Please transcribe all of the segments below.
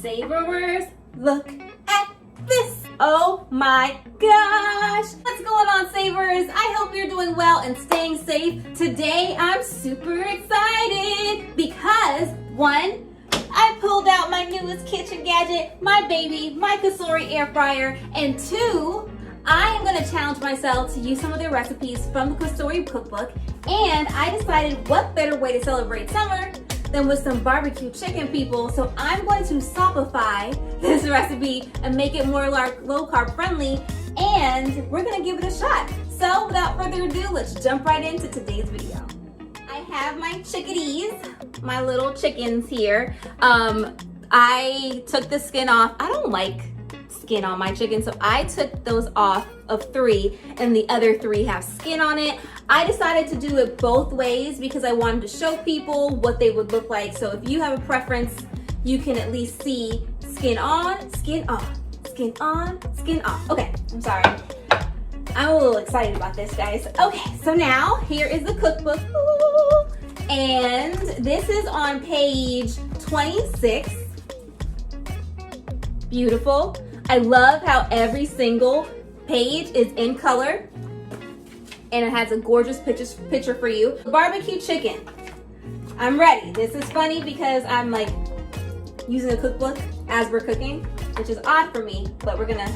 Savorers, look at this. Oh my gosh. What's going on, Savers? I hope you're doing well and staying safe. Today, I'm super excited because one, I pulled out my newest kitchen gadget, my baby, my Cosori air fryer, and two, I am gonna challenge myself to use some of their recipes from the Cosori cookbook, and I decided what better way to celebrate summer than with some barbecue chicken, people. So I'm going to sopify this recipe and make it more low carb friendly, and we're gonna give it a shot. So without further ado, let's jump right into today's video. I have my chickadees, my little chickens here. I took the skin off. I don't like skin on my chicken, so I took those off of 3 and the other 3 have skin on it. I decided to do it both ways because I wanted to show people what they would look like. So if you have a preference, you can at least see skin on, skin off, skin on, skin off. Okay, I'm sorry. I'm a little excited about this, guys. Okay, so now here is the cookbook. Ooh, and this is on page 26. Beautiful. I love how every single page is in color and it has a gorgeous picture for you. Barbecue chicken. I'm ready. This is funny because I'm like using a cookbook as we're cooking, which is odd for me, but we're gonna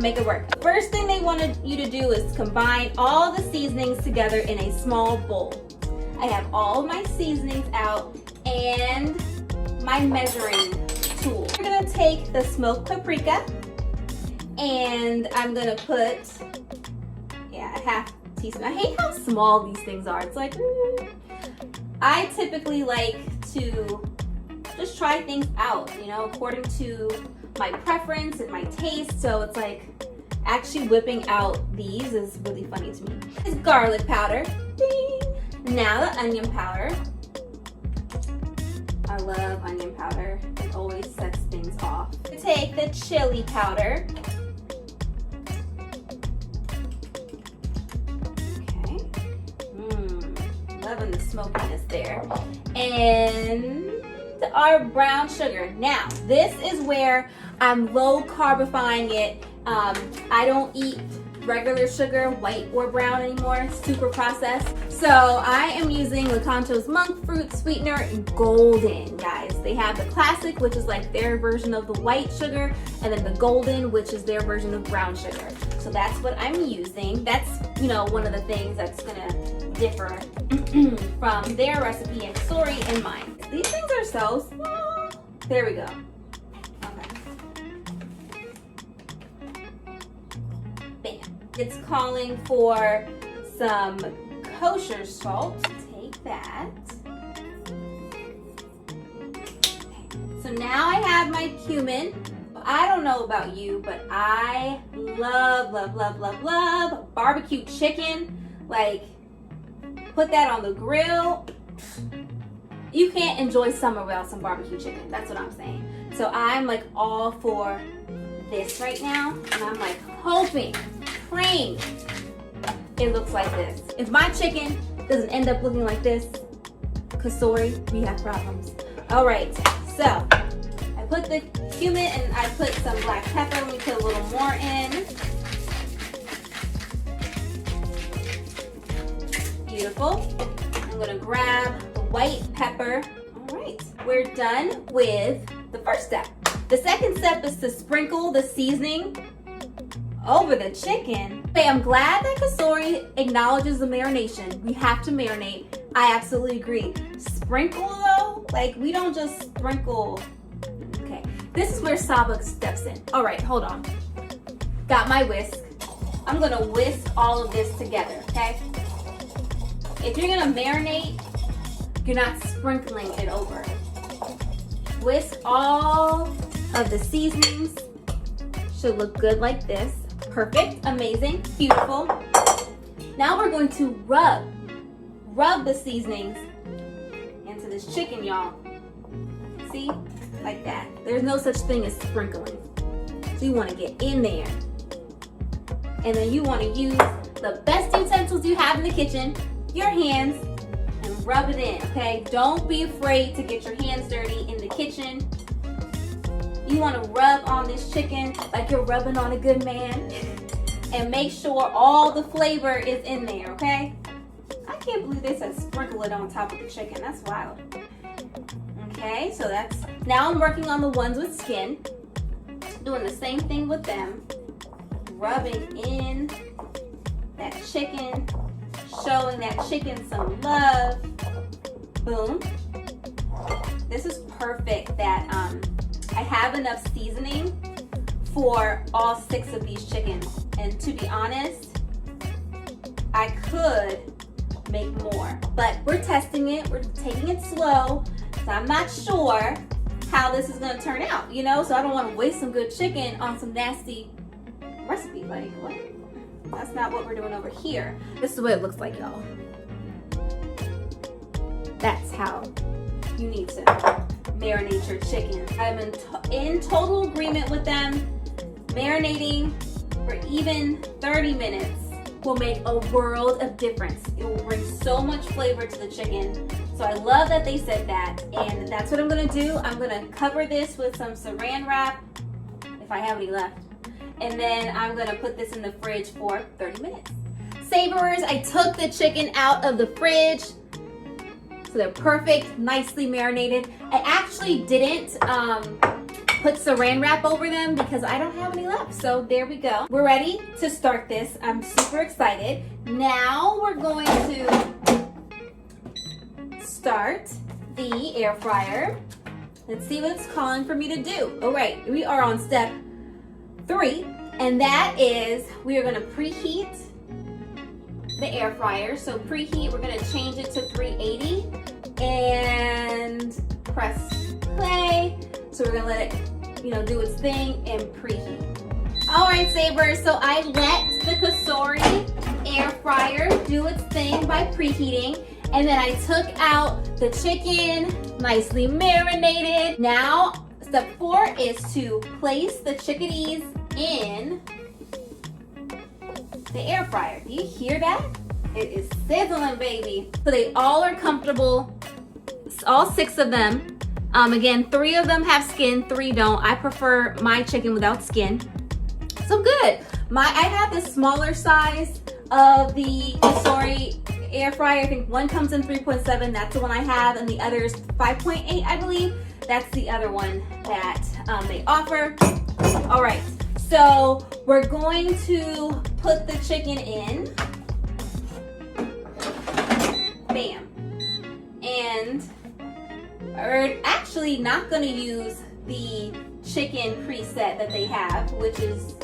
make it work. First thing they wanted you to do is combine all the seasonings together in a small bowl. I have all my seasonings out and my measuring tool. We're gonna take the smoked paprika and I'm gonna put, a half teaspoon. I hate how small these things are. It's like, I typically like to just try things out, according to my preference and my taste. So it's like actually whipping out these is really funny to me. This is garlic powder. Ding. Now the onion powder. I love onion powder. It always sets things off. Take the chili powder. Loving the smokiness there. And our brown sugar. Now, this is where I'm low carbifying it. I don't eat regular sugar, white or brown anymore, super processed. So I am using Lakanto's monk fruit sweetener golden, guys. They have the classic, which is like their version of the white sugar, and then the golden, which is their version of brown sugar. So that's what I'm using. That's, one of the things that's gonna differ from their recipe and Cosori and mine. These things are so small. There we go. Okay. Bam. It's calling for some kosher salt. Take that. So now I have my cumin. I don't know about you, but I love, love, love, love, love barbecue chicken. Like, put that on the grill. You can't enjoy summer without some barbecue chicken. That's what I'm saying. So I'm like all for this right now. And I'm like hoping, praying it looks like this. If my chicken doesn't end up looking like this, Cosori, we have problems. All right, so I put the cumin and I put some black pepper. Let me put a little more in. Beautiful. I'm gonna grab the white pepper. All right, we're done with the first step. The second step is to sprinkle the seasoning over the chicken. Okay, I'm glad that Cosori acknowledges the marination. We have to marinate. I absolutely agree. Sprinkle though, like we don't just sprinkle. Okay, this is where Saba steps in. All right, hold on. Got my whisk. I'm gonna whisk all of this together, okay? If you're gonna marinate, you're not sprinkling it over. Whisk all of the seasonings. Should look good like this. Perfect, amazing, beautiful. Now we're going to rub the seasonings into this chicken, y'all. See, like that. There's no such thing as sprinkling. So you wanna get in there. And then you wanna use the best utensils you have in the kitchen, your hands, and rub it in, okay? Don't be afraid to get your hands dirty in the kitchen. want to rub on this chicken like you're rubbing on a good man and make sure all the flavor is in there, okay? I can't believe they said sprinkle it on top of the chicken. That's wild. Okay, so now I'm working on the ones with skin. Doing the same thing with them. Rubbing in that chicken, showing that chicken some love. Boom. This is perfect that I have enough seasoning for all 6 of these chickens. And to be honest, I could make more, but we're testing it. We're taking it slow. So I'm not sure how this is going to turn out, you know? So I don't want to waste some good chicken on some nasty recipe. Like, what? That's not what we're doing over here. This is what it looks like, y'all. That's how you need to marinate your chicken. I'm in total agreement with them. Marinating for even 30 minutes will make a world of difference. It will bring so much flavor to the chicken. So I love that they said that, and that's what I'm gonna do. I'm gonna cover this with some saran wrap, if I have any left, and then I'm gonna put this in the fridge for 30 minutes. Savorers, I took the chicken out of the fridge, so they're perfect, nicely marinated. I actually didn't put saran wrap over them because I don't have any left. So there we go. We're ready to start this. I'm super excited. Now we're going to start the air fryer. Let's see what it's calling for me to do. All right, we are on step 3, and that is we are gonna preheat the air fryer. So preheat, we're gonna change it to 380 and press play. So we're gonna let it, do its thing and preheat. All right, Savers, so I let the Cosori air fryer do its thing by preheating, and then I took out the chicken, nicely marinated. Now, step 4 is to place the chickadees in the air fryer. Do you hear that? It is sizzling, baby. So they all are comfortable, all 6 of them. Again, 3 of them have skin, 3 don't. I prefer my chicken without skin. So good. I have the smaller size of the Cosori air fryer. I think one comes in 3.7, that's the one I have, and the other is 5.8, I believe. That's the other one that they offer. All right, so we're going to put the chicken in. Bam. And we're actually not going to use the chicken preset that they have, which is,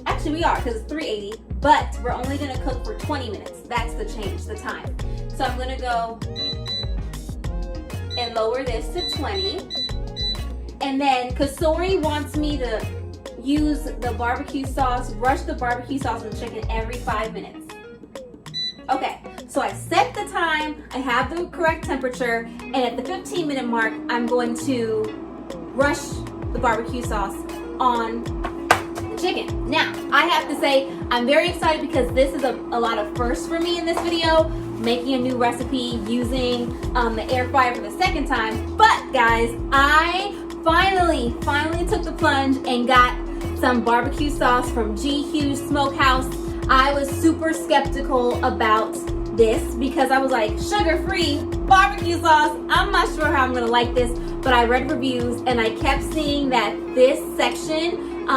actually we are, because it's 380, but we're only going to cook for 20 minutes. That's the change, the time. So I'm going to go and lower this to 20. And then Cosori wants me to use the barbecue sauce, brush the barbecue sauce on the chicken every 5 minutes. Okay, so I set the time, I have the correct temperature, and at the 15-minute mark, I'm going to brush the barbecue sauce on the chicken. Now, I have to say, I'm very excited because this is a lot of firsts for me in this video, making a new recipe using the air fryer for the second time. But guys, I finally took the plunge and got some barbecue sauce from Hughes Smokehouse. I was super skeptical about this because I was like, sugar-free barbecue sauce, I'm not sure how I'm gonna like this, but I read reviews and I kept seeing that this section,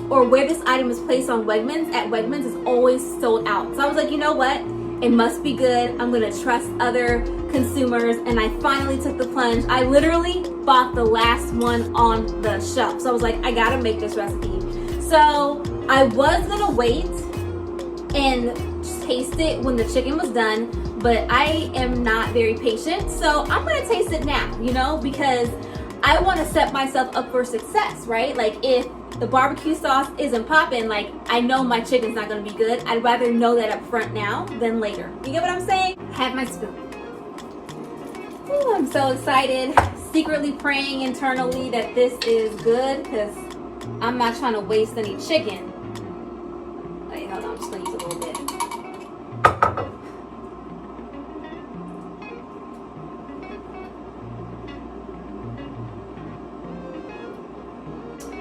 or where this item is placed on Wegmans is always sold out. So I was like, you know what? It must be good. I'm gonna trust other consumers, and I finally took the plunge. I literally bought the last one on the shelf. So I was like, I gotta make this recipe. So I was gonna wait and taste it when the chicken was done, but I am not very patient, so I'm gonna taste it now, because I want to set myself up for success, right? Like, if the barbecue sauce isn't popping, like, I know my chicken's not gonna be good. I'd rather know that up front now than later. You get what I'm saying? Have my spoon. Ooh, I'm so excited. Secretly praying internally that this is good, because I'm not trying to waste any chicken. Wait, hold on, I'm just gonna use a little bit.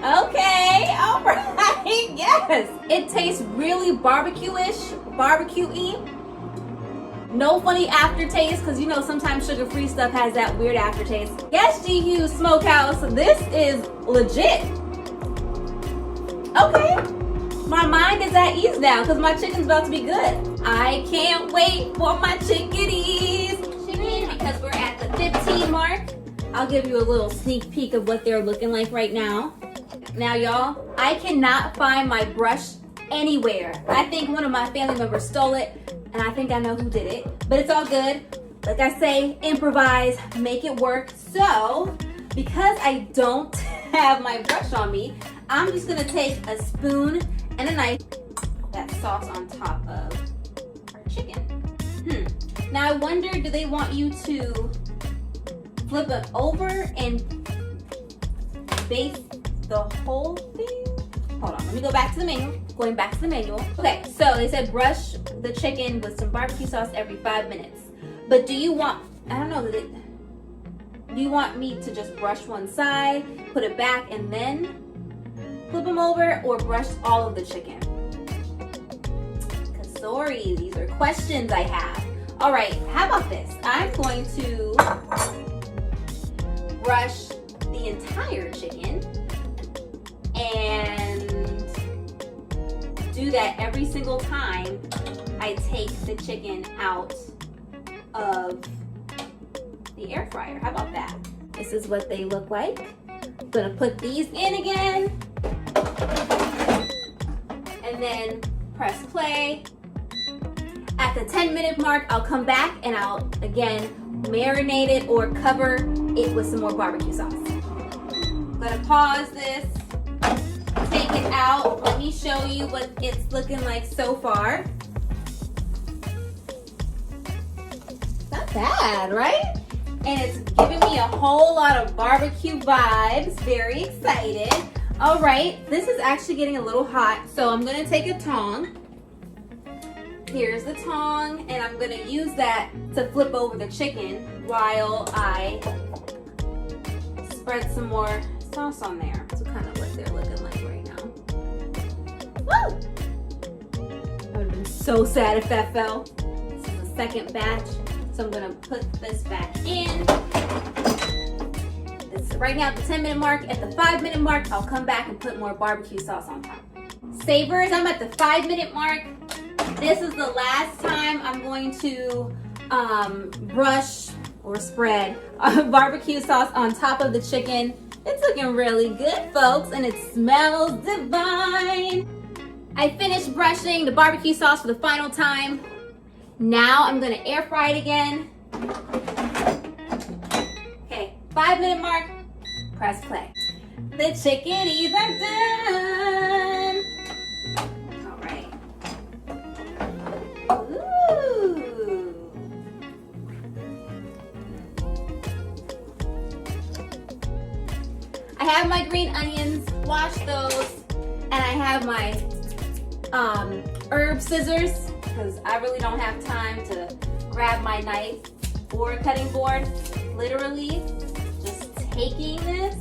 Okay, all right, yes. It tastes really barbecue-ish, barbecue-y. No funny aftertaste, because you know sometimes sugar-free stuff has that weird aftertaste. Yes, G. Hughes Smokehouse, this is legit. Okay, my mind is at ease now because my chicken's about to be good. I can't wait for my chickadees. Because we're at the 15 mark, I'll give you a little sneak peek of what they're looking like right now. Now, y'all, I cannot find my brush anywhere. I think one of my family members stole it, and I think I know who did it, but it's all good. Like I say, improvise, make it work. So, because I don't have my brush on me, I'm just gonna take a spoon and a knife, that sauce on top of our chicken. Now I wonder, do they want you to flip it over and baste the whole thing? Hold on, let me go back to the menu. Going back to the manual. Okay, so they said brush the chicken with some barbecue sauce every 5 minutes. But do you want, I don't know, do you want me to just brush one side, put it back, and then flip them over, or brush all of the chicken? Cosori, these are questions I have. All right, how about this? I'm going to brush the entire chicken and do that every single time I take the chicken out of the air fryer. How about that? This is what they look like. I'm gonna put these in again and then press play. At the 10-minute mark, I'll come back and I'll again marinate it or cover it with some more barbecue sauce. I'm gonna pause this, take it out. Let me show you what it's looking like so far. Not bad, right? And it's giving me a whole lot of barbecue vibes. Very excited. All right, this is actually getting a little hot, so I'm gonna take a tong. Here's the tong, and I'm gonna use that to flip over the chicken while I spread some more sauce on there. So kind of what they're looking like right now. Woo! I would have been so sad if that fell. This is the second batch, so I'm gonna put this back in. It's right now at the 10-minute mark. At the 5-minute mark, I'll come back and put more barbecue sauce on top. Savers, I'm at the 5-minute mark. This is the last time I'm going to brush or spread barbecue sauce on top of the chicken. It's looking really good, folks, and it smells divine. I finished brushing the barbecue sauce for the final time. Now I'm gonna air fry it again. Okay, 5-minute mark, press play. The chickadees are done. All right. Ooh. I have my green onions, wash those, and I have my herb scissors because I really don't have time to grab my knife or a cutting board. Literally just taking this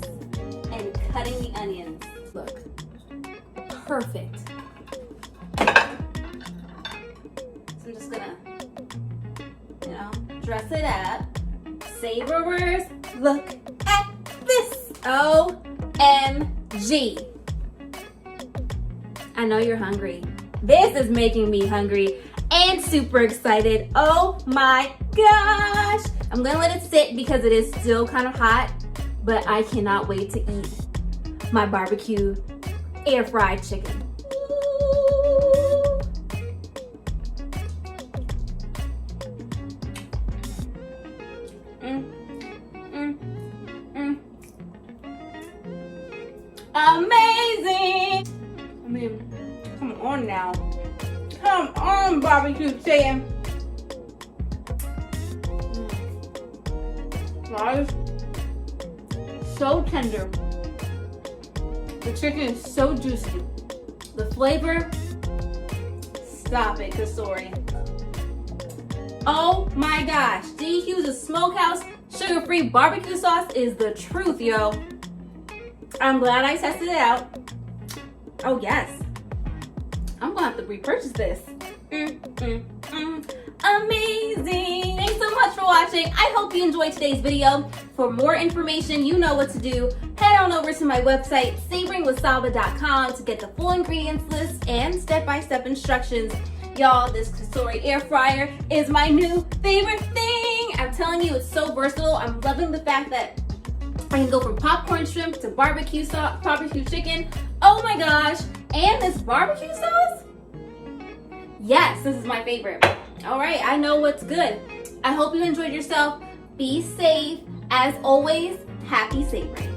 and cutting the onions. Look, perfect. So I'm just gonna, dress it up. Savorers, look at this. OMG. I know you're hungry. This is making me hungry and super excited. Oh my gosh. I'm gonna let it sit because it is still kind of hot, but I cannot wait to eat my barbecue air fried chicken. Ooh. Amazing! I mean, come on now. Come on, barbecue chicken. Guys, so tender. The chicken is so juicy. The flavor, stop it, Cosori. Oh my gosh, G. Hughes' Smokehouse sugar-free barbecue sauce is the truth, yo. I'm glad I tested it out. Oh yes, I'm gonna have to repurchase this. Amazing. Thanks so much for watching. I hope you enjoyed today's video. For more information, you know what to do. Head on over to my website, savoringwithsaba.com, to get the full ingredients list and step-by-step instructions. Y'all, this Cosori air fryer is my new favorite thing. I'm telling you, it's so versatile. I'm loving the fact that I can go from popcorn shrimp to barbecue sauce, barbecue chicken. Oh my gosh. And this barbecue sauce? Yes, this is my favorite. All right, I know what's good. I hope you enjoyed yourself. Be safe. As always, happy savoring.